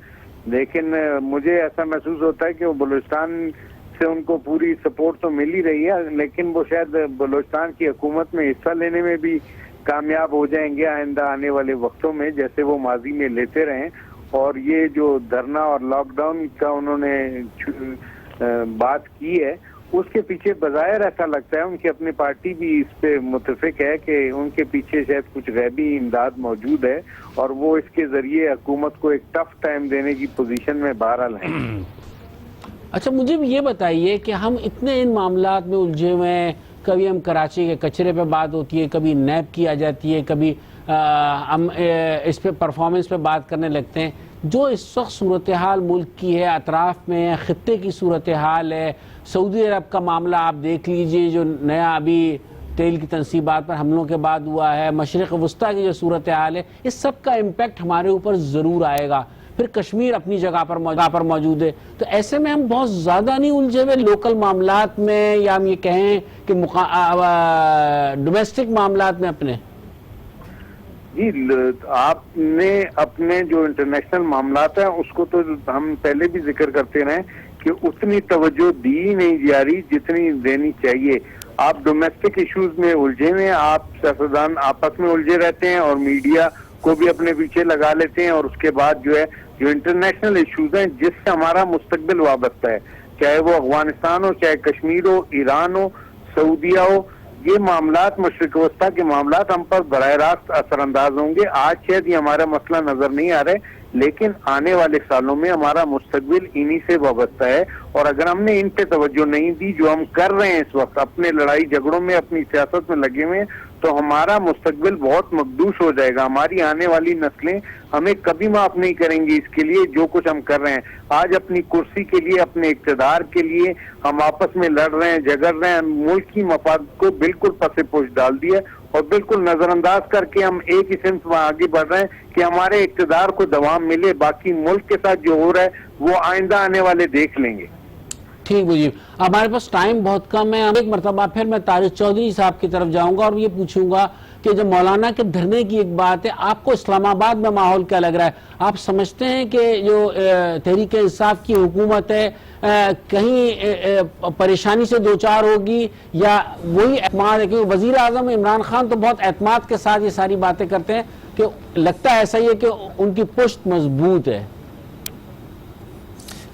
لیکن مجھے ایسا محسوس ہوتا ہے کہ وہ بلوچستان سے ان کو پوری سپورٹ تو مل ہی رہی ہے، لیکن وہ شاید بلوچستان کی حکومت میں حصہ لینے میں بھی کامیاب ہو جائیں گے آئندہ آنے والے وقتوں میں، جیسے وہ ماضی میں لیتے رہے. اور یہ جو دھرنا اور لاک ڈاؤن کا انہوں نے بات کی ہے، اس کے پیچھے بظاہر ایسا لگتا ہے ان کی اپنی پارٹی بھی اس پہ متفق ہے کہ ان کے پیچھے شاید کچھ غیبی امداد موجود ہے اور وہ اس کے ذریعے حکومت کو ایک ٹف ٹائم دینے کی پوزیشن میں بہرحال ہیں. اچھا مجھے بھی یہ بتائیے کہ ہم اتنے ان معاملات میں الجھے ہوئے ہیں، کبھی ہم کراچی کے کچرے پہ بات ہوتی ہے، کبھی نیب کی آ جاتی ہے، کبھی ہم اس پہ پرفارمنس پہ بات کرنے لگتے ہیں. جو اس وقت صورتحال ملک کی ہے، اطراف میں خطے کی صورتحال ہے، سعودی عرب کا معاملہ آپ دیکھ لیجئے جو نیا ابھی تیل کی تنصیبات پر حملوں کے بعد ہوا ہے، مشرق وسطیٰ کی جو صورتحال ہے، اس سب کا امپیکٹ ہمارے اوپر ضرور آئے گا. پھر کشمیر اپنی جگہ پر موجود ہے، تو ایسے میں ہم بہت زیادہ نہیں الجھے ہوئے لوکل معاملات میں، یا ہم یہ کہیں کہ ڈومیسٹک معاملات میں اپنے. جی آپ نے اپنے جو انٹرنیشنل معاملات ہیں اس کو تو ہم پہلے بھی ذکر کرتے رہے کہ اتنی توجہ دی نہیں جا رہی جتنی دینی چاہیے. آپ ڈومیسٹک ایشوز میں الجھے ہوئے ہیں، آپ سیاستدان آپس میں الجھے رہتے ہیں اور میڈیا کو بھی اپنے پیچھے لگا لیتے ہیں، اور اس کے بعد جو ہے جو انٹرنیشنل ایشوز ہیں جس سے ہمارا مستقبل وابستہ ہے، چاہے وہ افغانستان ہو، چاہے کشمیر ہو، ایران ہو، سعودیہ ہو، یہ معاملات مشرق وسطیٰ کے معاملات ہم پر براہ راست اثر انداز ہوں گے. آج شاید یہ ہمارا مسئلہ نظر نہیں آ رہا ہے، لیکن آنے والے سالوں میں ہمارا مستقبل انہی سے وابستہ ہے، اور اگر ہم نے ان پہ توجہ نہیں دی جو ہم کر رہے ہیں اس وقت اپنے لڑائی جھگڑوں میں، اپنی سیاست میں لگے ہوئے ہیں، تو ہمارا مستقبل بہت مقدوش ہو جائے گا. ہماری آنے والی نسلیں ہمیں کبھی معاف نہیں کریں گی اس کے لیے جو کچھ ہم کر رہے ہیں. آج اپنی کرسی کے لیے، اپنے اقتدار کے لیے ہم آپس میں لڑ رہے ہیں، جھگڑ رہے ہیں، ملک کی مفاد کو بالکل پس پوش ڈال دیا اور بالکل نظر انداز کر کے ہم ایک ہی سمت میں آگے بڑھ رہے ہیں کہ ہمارے اقتدار کو دوام ملے. باقی ملک کے ساتھ جو ہو رہا ہے وہ آئندہ آنے والے دیکھ لیں گے. ٹھیک مجیب، ہمارے پاس ٹائم بہت کم ہے. ایک مرتبہ پھر میں طارق چودھری صاحب کی طرف جاؤں گا اور یہ پوچھوں گا کہ جب مولانا کے دھرنے کی ایک بات ہے، آپ کو اسلام آباد میں ماحول کیا لگ رہا ہے؟ آپ سمجھتے ہیں کہ جو تحریک انصاف کی حکومت ہے کہیں پریشانی سے دوچار ہوگی، یا وہی اعتماد ہے؟ کیونکہ وزیر اعظم عمران خان تو بہت اعتماد کے ساتھ یہ ساری باتیں کرتے ہیں کہ لگتا ہے ایسا ہی ہے کہ ان کی پشت مضبوط ہے.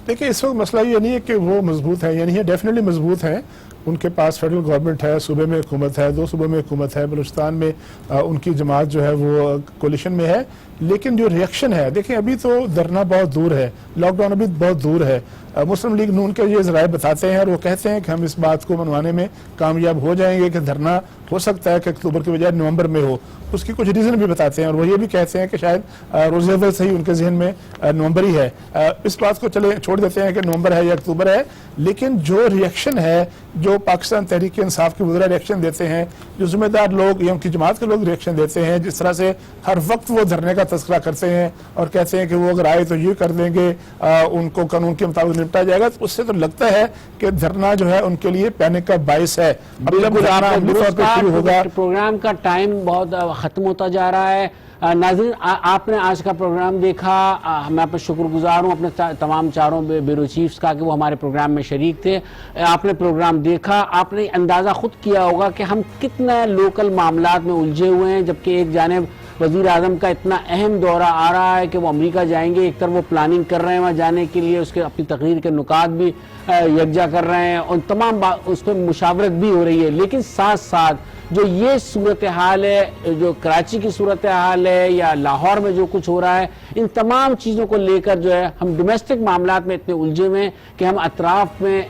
دیکھیں اس وقت مسئلہ یہ نہیں ہے کہ وہ مضبوط ہے یا نہیں ہے، ڈیفینیٹلی مضبوط ہیں. ان کے پاس فیڈرل گورنمنٹ ہے، صوبے میں حکومت ہے، 2 صوبوں میں حکومت ہے، بلوچستان میں ان کی جماعت جو ہے وہ کولیشن میں ہے. لیکن جو ریئیکشن ہے، دیکھیں ابھی تو دھرنا بہت دور ہے، لاک ڈاؤن ابھی بہت دور ہے. مسلم لیگ نون کے یہ ذرائع بتاتے ہیں اور وہ کہتے ہیں کہ ہم اس بات کو منوانے میں کامیاب ہو جائیں گے کہ دھرنا ہو سکتا ہے کہ اکتوبر کے بجائے نومبر میں ہو. اس کی کچھ ریزن بھی بتاتے ہیں اور وہ یہ بھی کہتے ہیں کہ شاید روز اول سے ہی ان کے ذہن میں نومبر ہی ہے. اس بات کو چھوڑ دیتے ہیں کہ نومبر ہے یا اکتوبر ہے، لیکن جو ریئیکشن ہے، جو پاکستان تحریک انصاف کے وزراء ریئیکشن دیتے ہیں، جو ذمہ دار لوگ یا ان کی جماعت کے لوگ ریئیکشن دیتے ہیں، جس طرح سے ہر وقت وہ دھرنے کا تذکرہ کرتے ہیں اور کہتے ہیں کہ وہ اگر آئے تو یہ کر دیں گے، ان کو قانون کے مطابق نپٹا جائے گا تو اس سے تو لگتا ہے کہ دھرنا جو ہے ان کے لیے پینک کا باعث ہے. اب جب بالکل دھرنا آپ عملی طور پہ شروع ہوگا. پروگرام کا ٹائم بہت ختم ہوتا جا رہا ہے. ناظرین آپ نے آج کا پروگرام دیکھا, میں آپ کا شکر گزار ہوں اپنے تمام چاروں بیورو چیفز کا کہ وہ ہمارے پروگرام میں شریک تھے. آپ نے پروگرام دیکھا, آپ نے اندازہ خود کیا ہوگا کہ ہم کتنا لوکل معاملات میں الجھے ہوئے ہیں, جبکہ ایک جانب وزیر اعظم کا اتنا اہم دورہ آ رہا ہے کہ وہ امریکہ جائیں گے, ایک طرف وہ پلاننگ کر رہے ہیں وہاں جانے کے لیے, اس کے اپنی تقریر کے نکات بھی یکجا کر رہے ہیں اور تمام اس پہ مشاورت بھی ہو رہی ہے. لیکن ساتھ ساتھ جو یہ صورتحال ہے, جو کراچی کی صورتحال ہے یا لاہور میں جو کچھ ہو رہا ہے, ان تمام چیزوں کو لے کر جو ہے ہم ڈومیسٹک معاملات میں اتنے الجھے ہوئے ہیں کہ ہم اطراف میں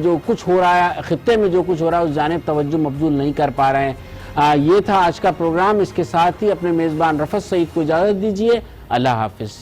جو کچھ ہو رہا ہے, خطے میں جو کچھ ہو رہا ہے, اس جانب توجہ مبذول نہیں کر پا رہے ہیں. یہ تھا آج کا پروگرام. اس کے ساتھ ہی اپنے میزبان رفعت سعید کو اجازت دیجیے. اللہ حافظ.